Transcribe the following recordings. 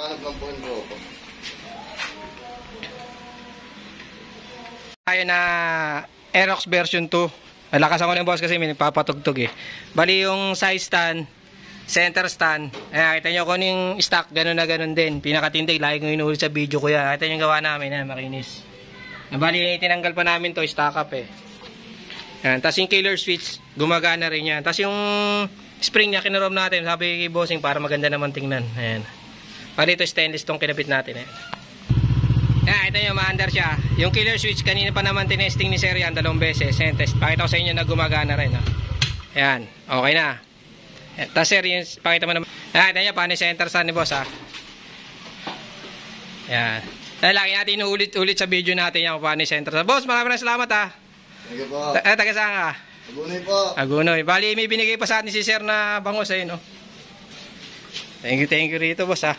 nakahanap lang po yung tropa. Tayo na Aerox version 2. Lakas ako ng boss kasi may nagpapatugtog eh. Bali yung side stand, center stand. Ayan, kita nyo kung yung stock, ganun na ganun din. Pinakatindig, lagi kong inuulit sa video ko yan. Kita nyo yung gawa namin, ayan, makinis. Bali, tinanggal pa namin to, stock up eh. Ayan, tapos yung killer switch, gumagana rin yan. Tapos yung spring niya, kinarom natin. Sabi kay bossing, para maganda naman tingnan. Ayan. Bali, ito stainless tong kinabit natin. Ayan. Ayan, ito nyo, ma-under siya. Yung killer switch, kanina pa naman tinesting ni Sir yan, 2 beses. Ayan, test. Pakita ko sa inyo na gumagana rin. Ayan, okay na. Tapos sir, yung, pakita mo naman. Ayan, ito nyo, paano center stand ni boss ha. Ayan. Lagi natin inuulit-ulit sa video natin yan, paano center stand. Boss, maraming salamat ha. Thank you po. Taga saan ka? Agunoy po. Agunoy. Bali, may binigay pa sa atin si Sir na bangus ayun, no? Thank you rito, boss, ha.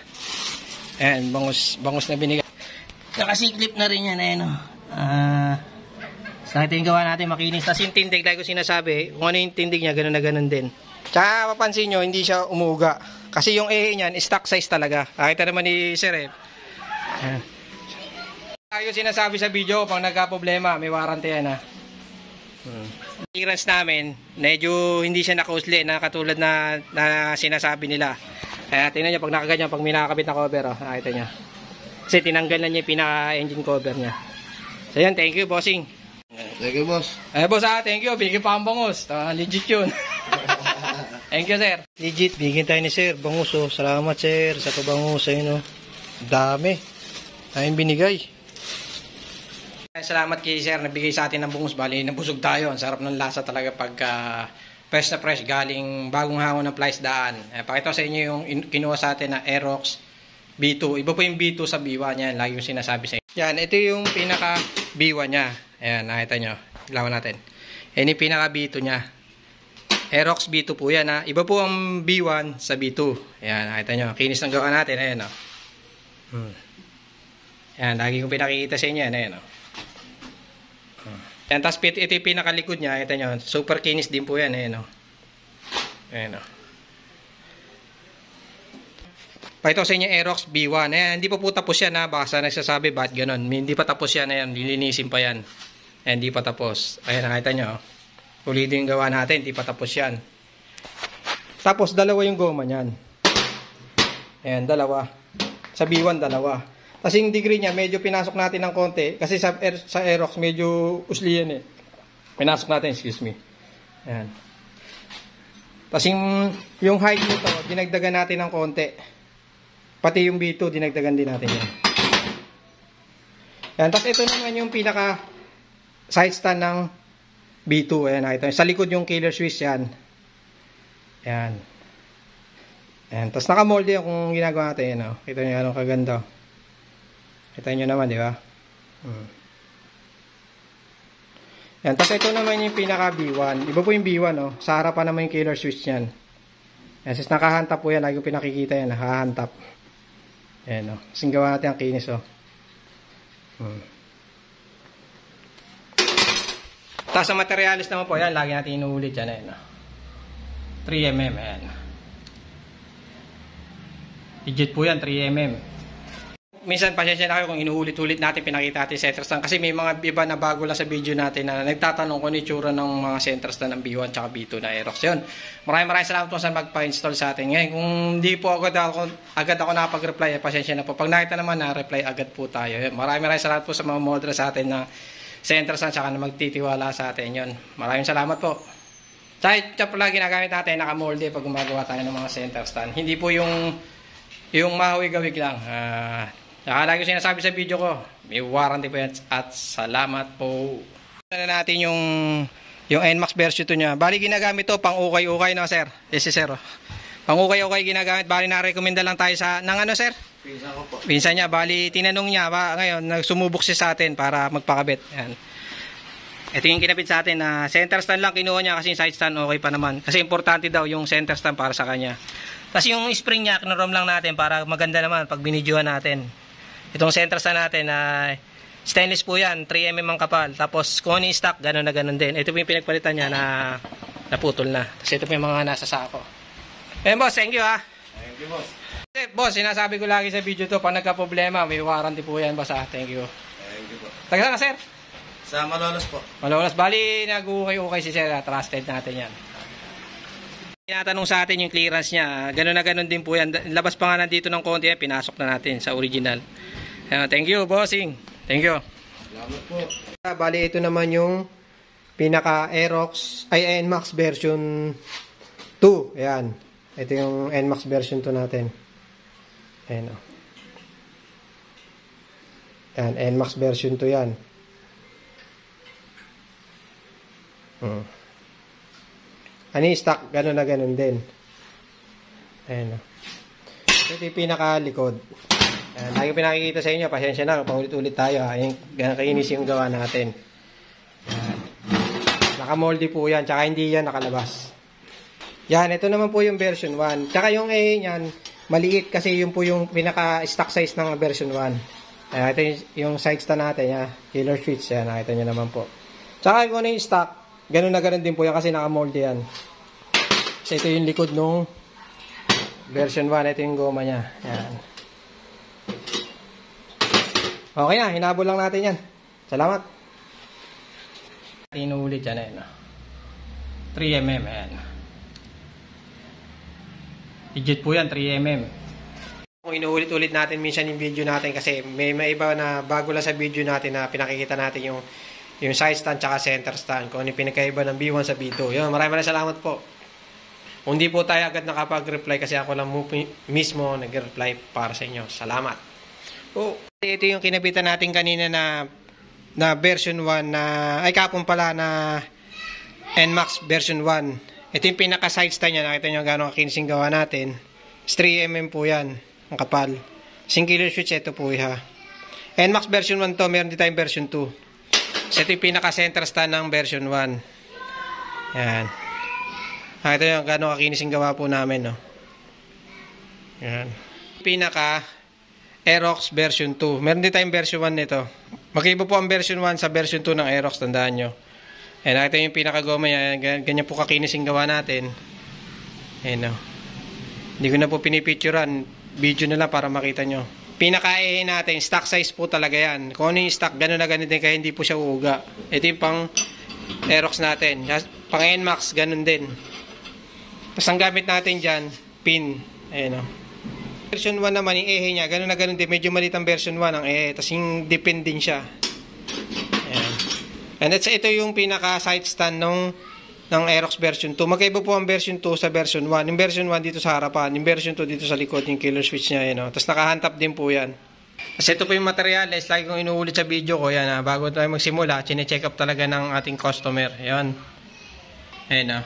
Ayan, bangus na binigay. Nakasiklip na rin yan, ayun, no? Sa ating gawa natin makinis. Tapos yung tindig, like ko sinasabi, kung ano yung tindig niya, gano'n na gano'n din. Tsaka, mapansin nyo, hindi siya umuga. Kasi yung niyan, stock size talaga. Nakita naman ni Sir, eh. Ayan. Tayo sinasabi sa video, pag nagka-problema, may warranty yan, ha. Clearance namin, medyo hindi siya nakausli na katulad na sinasabi nila. Kaya tingnan nyo, pag nakaganyan, pag may nakakabit na cover, oh, nakita nyo. Kasi tinanggal na niya yung pinaka-engine cover niya. So yan, thank you, bossing. Thank you, boss. Boss, thank you, bigyan pa ang bangus. Legit yun. Thank you, sir. Legit, bigyan tayo ni Sir, bangus, oh. Salamat, Sir, sa pabangus, ayun, oh. Dami. Tayong binigay. Salamat kay Sir, nabigay sa atin ng bungus. Bali, nabusog tayo. Ang sarap ng lasa talaga pag fresh na fresh, galing bagong hangon ng Flies Daan. Pakita ko sa inyo yung kinuha sa atin na Aerox B2. Iba po yung B2 sa B1 niya. Lagi yung sinasabi sa inyo. Yan, ito yung pinaka B1 niya. Ayan, nakita nyo. Ilawan natin. Yan yung pinaka B2 niya. Aerox B2 po yan, ha. Iba po ang B1 sa B2. Ayan, nakita nyo. Kinis ng gawa natin. Ayan, o. Ayan, lagi kong pinakikita sa inyo. Ayan, o. Yan, tapos ito yung pinakalikod niya, ito nyo, super kinis din po yan, ayan o. Ayan o. Pakita ko sa inyo Aerox B1, ayan, hindi pa po tapos yan ha, baka sa nagsasabi, ba't ganon, hindi pa tapos yan, ayan, lilinisin pa yan. Ayan, hindi pa tapos, ayan, nakita nyo, ulitin yung gawa natin, hindi pa tapos yan. Tapos, dalawa yung goma nyan. Ayan, dalawa. Sa B1, dalawa. Kasi yung degree niya, medyo pinasok natin ng konti. Kasi sa Aerox, medyo usli yan eh. Pinasok natin, excuse me. Ayan. Tapos yung height nito, dinagdagan natin ng konti. Pati yung B2, dinagdagan din natin yan. Ayan. Tapos ito naman yung pinaka side stand ng B2. Ayan, ito. Sa likod yung killer switch yan. Ayan. Ayan. Tapos nakamolde yung kung ginagawa natin. Ayan, oh. Kita nyo anong kaganda. Kita nyo naman, di ba? Yan. Tapos ito naman yung pinaka B1. Iba po yung B1, oh. Sa harapan naman yung killer switch yan. Yan. Since nakahantap po yan, lagi yung pinakikita yan. Nakahantap. Yan, oh. Kasing gawa natin ang kinis, oh. Tapos sa materialis naman po, yan. Lagi natin inuulit yan, ayan, oh. 3mm, ayan. Legit po yan, 3mm. Minsan pasensya na kayo kung inuulit-ulit natin pinakita natin center stand kasi may mga iba na bago lang sa video natin na nagtatanong kung itsura ng mga center stand ng B1 at B2 na Aerox yun. Maraming salamat po sa magpa-install sa atin. Ngayon kung hindi po agad ako nakapag-reply, pasensya na po. Pag nakita naman na reply agad po tayo. Maraming salamat po sa mga model sa atin na center stand saka na magtitiwala sa atin yun. Maraming salamat po. Kahit siya pala ginagamit natin nakamolde pag gumagawa tayo ng mga center stand. Hindi po yung mahawig-hawig lang. Lagi ko sinasabi sa video ko, may warranty po yan at salamat po. Ano natin yung NMAX version 2 niya. Bali ginagamit to pang ukay-ukay, no sir? Yes sir. Pang ukay-ukay ginagamit. Bali na-recommenda lang tayo sa ng ano sir? Pinsan ko po. Pinsan niya. Bali tinanong niya ngayon nagsumubok siya sa atin para magpakabit. Yan. Ito yung kinabit sa atin na center stand lang kinuha niya kasi yung side stand okay pa naman. Kasi importante daw yung center stand para sa kanya. Kasi yung spring niya kinorom lang natin para maganda naman pag binidyohan natin. Itong center stand natin na stainless po yan, 3mm ang kapal. Tapos kung ano yung stock, gano'n na gano'n din. Ito po yung pinagpalitan niya na naputol na. Tapos ito po yung mga nasa sako. Ayan boss, thank you ha. Thank you boss. Boss, sinasabi ko lagi sa video to, pag nagka-problema, may warranty po yan, boss. Thank you. Thank you po. Taga saan ka, sir? Sa Malolos po. Malolos. Bali, nag-ukay-ukay si sir. Trusted natin yan. Tinatanong sa atin yung clearance niya. Ganun na ganun din po yan. Labas pa nga nandito ng konti yan, pinasok na natin sa original. Thank you, bossing. Thank you. Salamat po. Bali, ito naman yung pinaka-Aerox, ay NMAX version 2. Ayan. Ito yung NMAX version 2 natin. Ayan o. Ayan, NMAX version 2 yan. Ano yung stock? Ganun na ganun din. Ayan o. Ito yung pinaka-likod. Ayan, lagi pinakikita sa inyo. Pasensya na, paulit-ulit tayo. Ayan, kainis yung gawa natin. Ayan. Nakamoldy po yan. Tsaka hindi yan nakalabas. Yan, ito naman po yung version 1. Tsaka yung A niyan, maliit kasi yun po yung pinaka-stock size ng version 1. Ayan, ito yung side stand natin. Yan. Killer switch. Yan, nakita nyo naman po. Tsaka kung ano yung stock, ganun na ganun din po yan kasi nakamoldy yan. So, ito yung likod nung version 1. Ito yung goma niya. Yan. Okay na, hinabol lang natin yan. Salamat. Inuulit yan, ayan. 3mm, ayan. Legit po yan, 3mm. Kung inuulit-ulit natin minsan yung video natin kasi may iba na bago lang sa video natin na pinakikita natin yung side stand tsaka center stand. Kung ano yung pinakaiba ng B1 sa B2. Yun, maraming salamat po. Kung di po tayo agad nakapag-reply kasi ako lang mismo nag-reply para sa inyo. Salamat. Oh, ito yung kinabitan natin kanina na version 1 na ay kapon pala na NMAX version 1. Ito yung pinaka side stand niya. Nakita nyo gano'ng kakinising gawa natin. 3mm po yan. Ang kapal. Singular switch ito po ha. NMAX version 1 to. Meron din tayong version 2. So ito yung pinaka center stand ng version 1. Yan. Nakita nyo gano'ng kakinising gawa po namin. No? Yan. Pinaka Aerox version 2. Meron din tayong version 1 nito. Magkaiba po ang version 1 sa version 2 ng Aerox. Tandaan nyo. Ayan, nakita yung pinakagoma niya. Ganyan po kakinising gawa natin. Ayan o. Hindi ko na po pinipicturean. Video na lang para makita nyo. Pinaka-E natin. Stock size po talaga yan. Kung ano yung stock, gano'n na gano'n din. Kaya hindi po siya uuga. Ito yung pang Aerox natin. Pang NMAX, gano'n din. Tapos ang gamit natin dyan, pin. Ayan o. Version 1 naman, yung ehe niya, gano'n na gano'n din. Medyo maliit ang version 1 ng ehe. Tapos yung depend din siya. Ayan. And ito yung pinaka side stand ng Aerox version 2. Magkaiba po ang version 2 sa version 1. Yung version 1 dito sa harapan. Yung version 2 dito sa likod. Yung killer switch niya. Ayan, tapos nakahantap din po yan. Kasi ito po yung materials. Lagi kong inuulit sa video ko. Yan, bago tayo magsimula, chine-check up talaga ng ating customer. Ayan. Ayan.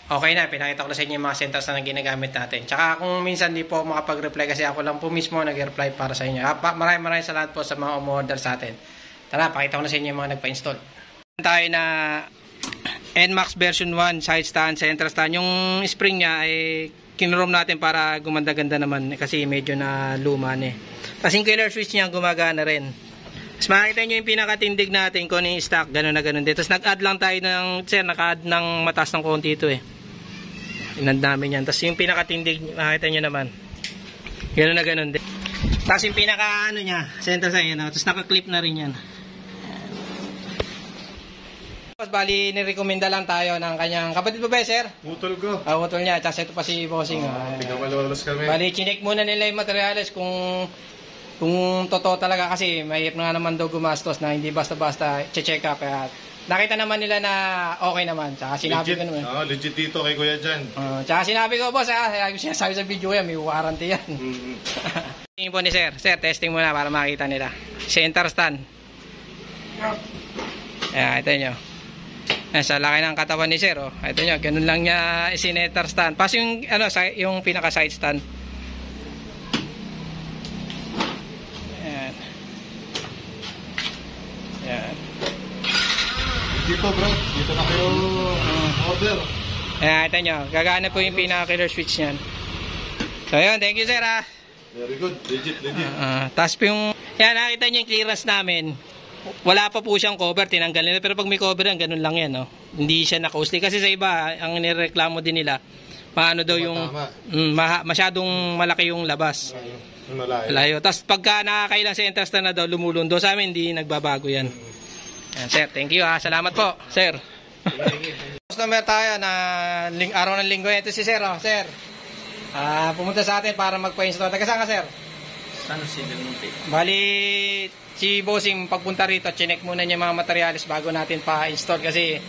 Okay na, pinakita ko na sa inyo yung mga centers na ginagamit natin. Tsaka kung minsan di po makapag-reply kasi ako lang po mismo nag-reply para sa inyo. Maraming salamat po sa mga umorder sa atin. Tara, pakita ko na sa inyo yung mga nagpa-install. Tayo na NMAX version 1 side stand, center stand. Yung spring niya ay kinrom natin para gumanda-ganda naman kasi medyo na luma na eh. Tapos yung killer switch niya gumagana rin. Tapos makikita nyo yung pinakatindig natin kung ano yung stock, gano'n na gano'n din. Tapos nag-add lang tayo ng, sir, naka-add ng mataas ng konti ito eh. Inad namin yan. Tapos yung pinakatindig, makikita nyo naman. Gano'n na gano'n din. Tapos yung pinaka ano niya, center sa yan. Tapos naka-clip na rin yan. Tapos bali, nirekomenda lang tayo ng kanyang kapatid ba sir? Utol ko. Utol niya. Tapos ito pa si Bossing. Tiga-Malolos kami. Bali, chinek muna nila yung materials kung totoo talaga kasi mahirap na naman daw gumastos na hindi basta-basta check up. Kaya nakita naman nila na okay naman. Tsaka sinabi ko naman. Legit dito kay Kuya Jan. Tsaka sinabi ko, boss, sinasabi sa video yan, may warranty yan. Tingin po ni sir. Sir, testing muna para makita nila. Center stand. Ayan, ito nyo. Ayan, sa laki ng katawan ni sir. Oh. Ito nyo, ganun lang niya center stand. Pas yung, yung pinaka side stand. Ayan. Dito bro, dito na kayo order. Ayan, ito nyo. Gagana po yung pinaka-killer switch niyan. So, yun. Thank you, sir, ha. Very good. Legit. Tapos po yung, yan, nakita nyo yung clearance namin. Wala pa po siyang cover. Tinanggal nila. Pero pag may cover yan, ganun lang yan, no? Hindi siya na-costly. Kasi sa iba, ang nireklamo din nila, paano daw yung masyadong malaki yung labas. Malayo. Tapos pagka nakakailang center stand na daw, lumulundo. Sa amin, hindi nagbabago yan. Yan, sir. Thank you ha. Salamat po, sir. Customer tayo na araw ng linggo. Ito si sir. Oh. Sir, pumunta sa atin para magpa-install. Taga saan ka, sir? San Jose del Monte. Bali, si Bossing pagpunta rito, chinek muna niya mga materials bago natin pa-install kasi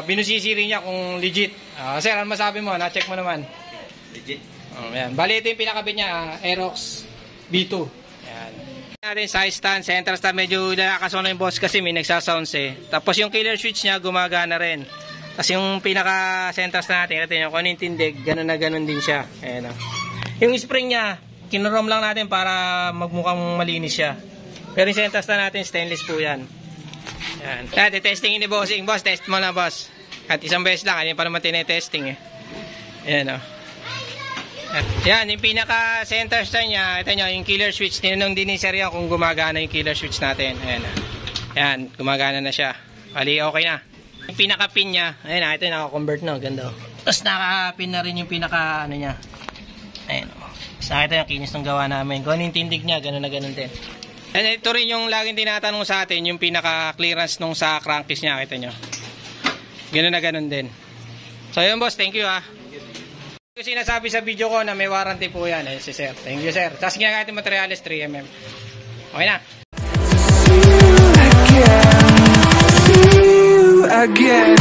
binusisi rin niya kung legit. Sir, ano masabi mo? Na-check mo naman. Legit. Yan. Bali, ito yung pinakabit niya, Aerox B2. Yan. Natin size stand, center stand, medyo nakakasono yung boss kasi may nagsasounds eh. Tapos yung killer switch niya gumagana rin. Tapos yung pinaka center stand natin, natin yung kung anong tindig, ganun na ganun din siya. Ayan, yung spring niya, kinurom lang natin para magmukhang malinis siya. Pero yung center stand natin, stainless po yan. Yan. Yan, testingin ni Bossing. Boss, test mo na, boss. At isang beses lang, hindi pa naman tinetesting eh. Ayan, yan, yung pinaka center stand niya, ito nyo, yung killer switch, tinanong din ni Sir yan kung gumagana yung killer switch natin. Ayan, yan, gumagana na siya. Bali, okay na. Yung pinaka pin niya, ayan, ito yung naka-convert na, ganda. Tapos naka-pin na rin yung pinaka, ano niya. Ayan, sa ito yung kinis ng gawa namin. Kung ano yung tindig niya, gano'n na gano'n din. And ito rin yung laging tinatanong sa atin, yung pinaka-clearance nung sa crankcase niya, kita nyo. Gano'n na gano'n din. So yun boss, thank you ha. Kasi sinasabi sa video ko na may warranty po yan eh, si sir. Thank you sir. Tapos ginagamit yung materials 3mm. Okay na. See you again.